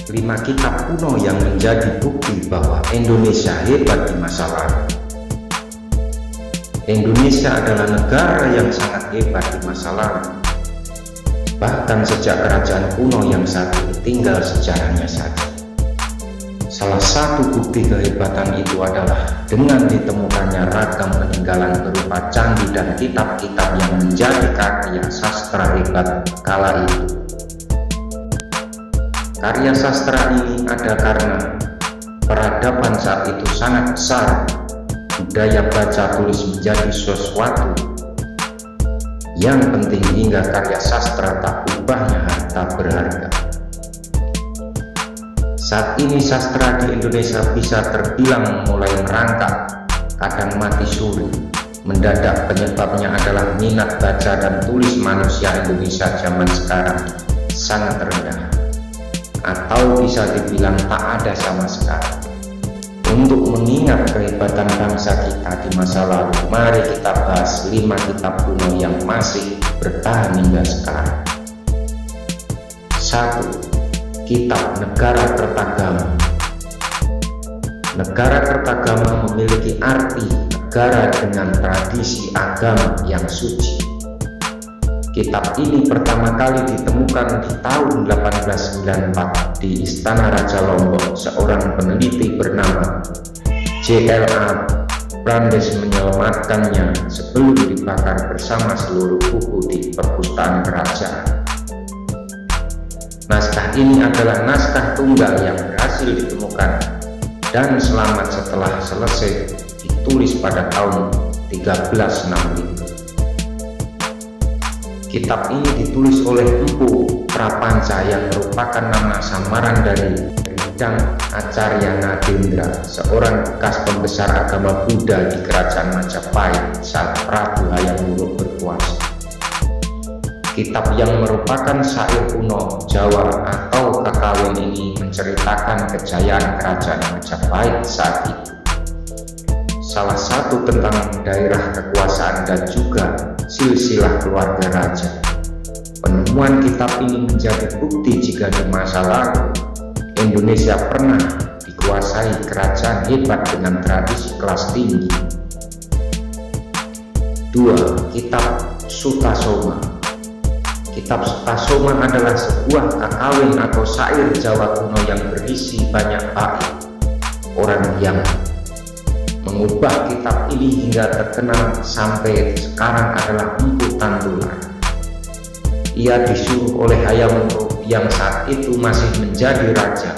5 kitab kuno yang menjadi bukti bahwa Indonesia hebat di masa lalu. Indonesia adalah negara yang sangat hebat di masa lalu. Bahkan sejak kerajaan kuno yang saat ini tinggal sejarahnya saja. Salah satu bukti kehebatan itu adalah dengan ditemukannya ragam peninggalan berupa candi dan kitab-kitab yang menjadi karya sastra hebat kala itu. Karya sastra ini ada karena peradaban saat itu sangat besar. Budaya baca tulis menjadi sesuatu yang penting hingga karya sastra tak ubahnya harta berharga. Saat ini sastra di Indonesia bisa terbilang mulai merangkak, kadang mati suri. Mendadak penyebabnya adalah minat baca dan tulis manusia Indonesia zaman sekarang sangat rendah, atau bisa dibilang tak ada sama sekali. Untuk mengingat kehebatan bangsa kita di masa lalu, mari kita bahas 5 kitab kuno yang masih bertahan hingga sekarang. 1. Kitab Negara Kertagama. Negara Kertagama memiliki arti negara dengan tradisi agama yang suci. Kitab ini pertama kali ditemukan di tahun 1894 di Istana Raja Lombok. Seorang peneliti bernama J.L.A. Brandes menyelamatkannya sebelum dibakar bersama seluruh buku di perpustakaan kerajaan. Naskah ini adalah naskah tunggal yang berhasil ditemukan dan selamat setelah selesai ditulis pada tahun 1365. Kitab ini ditulis oleh Empu Prapanca yang merupakan nama samaran dari Bidang Acarya Nadendra, seorang bekas pembesar agama Buddha di Kerajaan Majapahit saat Prabu Hayam Wuruk berkuasa. Kitab yang merupakan syair kuno Jawa atau kakawin ini menceritakan kejayaan Kerajaan Majapahit saat itu. Salah satu tentang daerah kekuasaan dan juga silsilah keluarga raja. Penemuan kitab ini menjadi bukti jika di masa lalu Indonesia pernah dikuasai kerajaan hebat dengan tradisi kelas tinggi. 2. Kitab Sutasoma. Kitab Sutasoma adalah sebuah kakawin atau syair Jawa kuno yang berisi banyak bait. Orang yang mengubah kitab ini hingga terkenal sampai sekarang adalah Empu Tantular. Ia disuruh oleh Hayam Wuruk yang saat itu masih menjadi raja.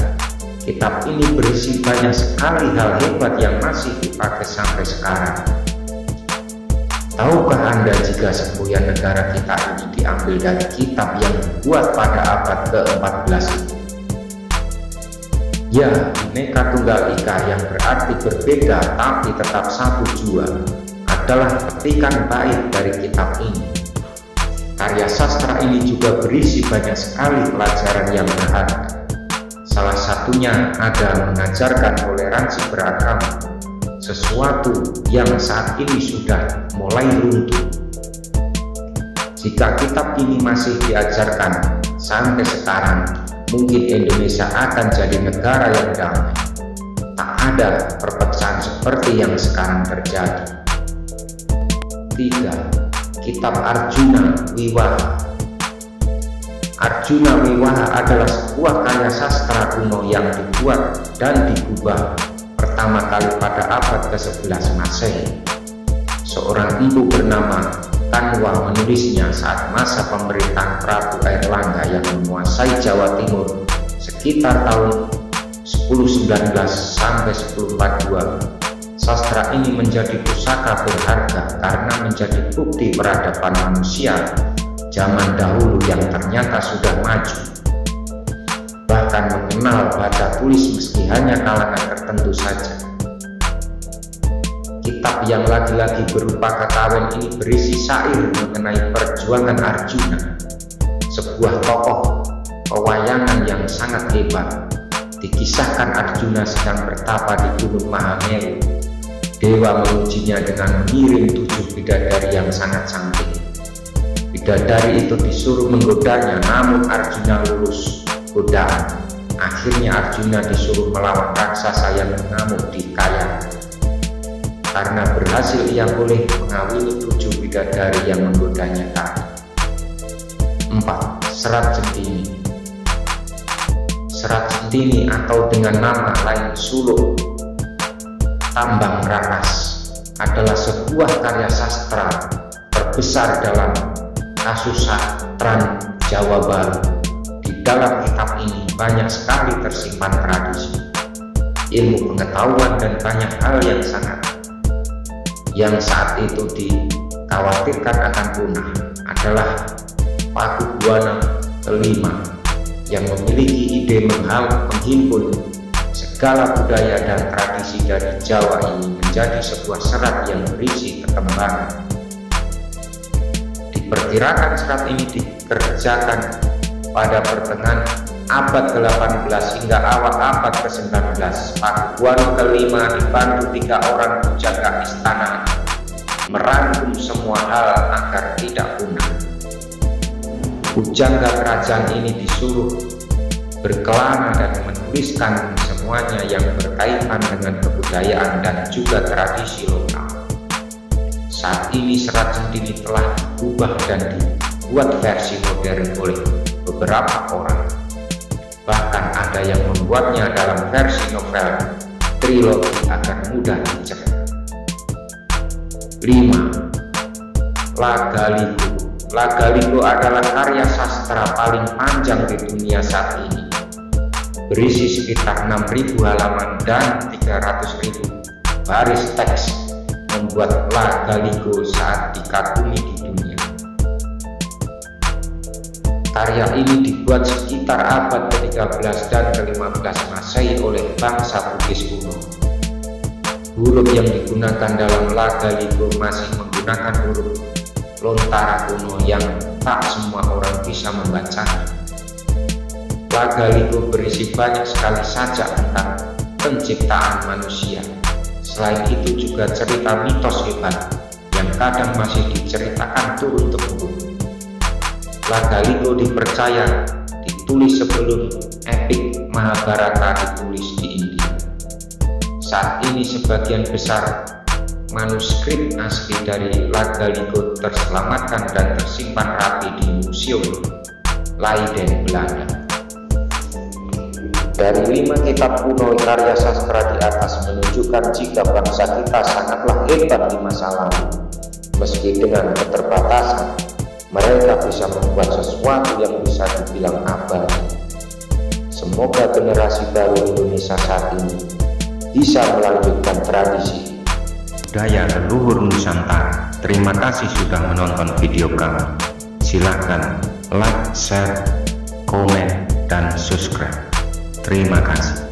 Kitab ini berisi banyak sekali hal hebat yang masih dipakai sampai sekarang. Tahukah Anda jika semboyan negara kita ini diambil dari kitab yang dibuat pada abad ke-14 itu? Ya, Bhinneka Tunggal Ika yang berarti berbeda tapi tetap satu jua adalah petikan bait dari kitab ini. Karya sastra ini juga berisi banyak sekali pelajaran yang berharga. Salah satunya ada mengajarkan toleransi beragama, sesuatu yang saat ini sudah mulai runtuh. Jika kitab ini masih diajarkan sampai sekarang, mungkin Indonesia akan jadi negara yang damai. Tak ada perpecahan seperti yang sekarang terjadi. 3. Kitab Arjuna Wiwaha. Arjuna Wiwaha adalah sebuah karya sastra kuno yang dibuat dan diubah pertama kali pada abad ke-11 Masehi. Seorang empu bernama Kanwa menulisnya saat masa pemerintahan Prabu Airlangga yang menguasai Jawa Timur sekitar tahun 1019 sampai 1042. Sastra ini menjadi pusaka berharga karena menjadi bukti peradaban manusia zaman dahulu yang ternyata sudah maju, bahkan mengenal baca tulis meski hanya kalangan tertentu saja. Kitab yang lagi-lagi berupa kakawin ini berisi syair mengenai perjuangan Arjuna, sebuah tokoh pewayangan yang sangat hebat. Dikisahkan Arjuna sedang bertapa di Gunung Mahameru. Dewa mengujinya dengan mengirim 7 bidadari yang sangat cantik. Bidadari itu disuruh menggodanya, namun Arjuna lulus godaan. Akhirnya Arjuna disuruh melawan raksasa yang mengamuk di Kaya. Karena berhasil, ia boleh mengawini 7 bidadari yang menggodanya tadi. 4. Serat Centini. Serat Centini atau dengan nama lain suluk Tambang Rakas adalah sebuah karya sastra terbesar dalam kasusastran Jawa Baru. Di dalam kitab ini banyak sekali tersimpan tradisi, ilmu pengetahuan, dan banyak hal yang saat itu dikhawatirkan akan punah. Adalah Pakubuwana kelima yang memiliki ide menghimpun segala budaya dan tradisi dari Jawa ini menjadi sebuah serat yang berisi perkembangan. Diperkirakan serat ini dikerjakan pada pertengahan abad ke-18 hingga awal abad ke-19. Pakubuwana kelima dibantu 3 orang penjaga istana merangkum semua hal agar tidak punah. Pujangga kerajaan ini disuruh berkelana dan menuliskan semuanya yang berkaitan dengan kebudayaan dan juga tradisi lokal. Saat ini serat Centini telah diubah dan dibuat versi modern oleh beberapa orang. Bahkan ada yang membuatnya dalam versi novel trilogi agar mudah dicerna. 5. Lagaligo. Lagaligo adalah karya sastra paling panjang di dunia saat ini. Berisi sekitar 6.000 halaman dan 300.000 baris teks, membuat Lagaligo saat dikagumi di dunia. Karya ini dibuat sekitar abad ke-13 dan ke-15 Masehi oleh bangsa Bugis kuno. Huruf yang digunakan dalam Lagaligo masih menggunakan huruf Lontara kuno yang tak semua orang bisa membacanya. Lagaligo berisi banyak sekali sajak tentang penciptaan manusia. Selain itu juga cerita mitos hebat yang kadang masih diceritakan turun-temurun. Lagaligo dipercaya ditulis sebelum epik Mahabharata ditulis di India. Saat ini sebagian besar manuskrip asli dari Lagaligo terselamatkan dan tersimpan rapi di Museum Leiden, Belanda. Dari 5 kitab kuno karya sastra di atas menunjukkan jika bangsa kita sangatlah hebat di masa lalu. Meski dengan keterbatasan, mereka bisa membuat sesuatu yang bisa dibilang abadi. Semoga generasi baru Indonesia saat ini bisa melanjutkan tradisi budaya leluhur Nusantara. Terima kasih sudah menonton video kami. Silahkan like, share, komen, dan subscribe. Terima kasih.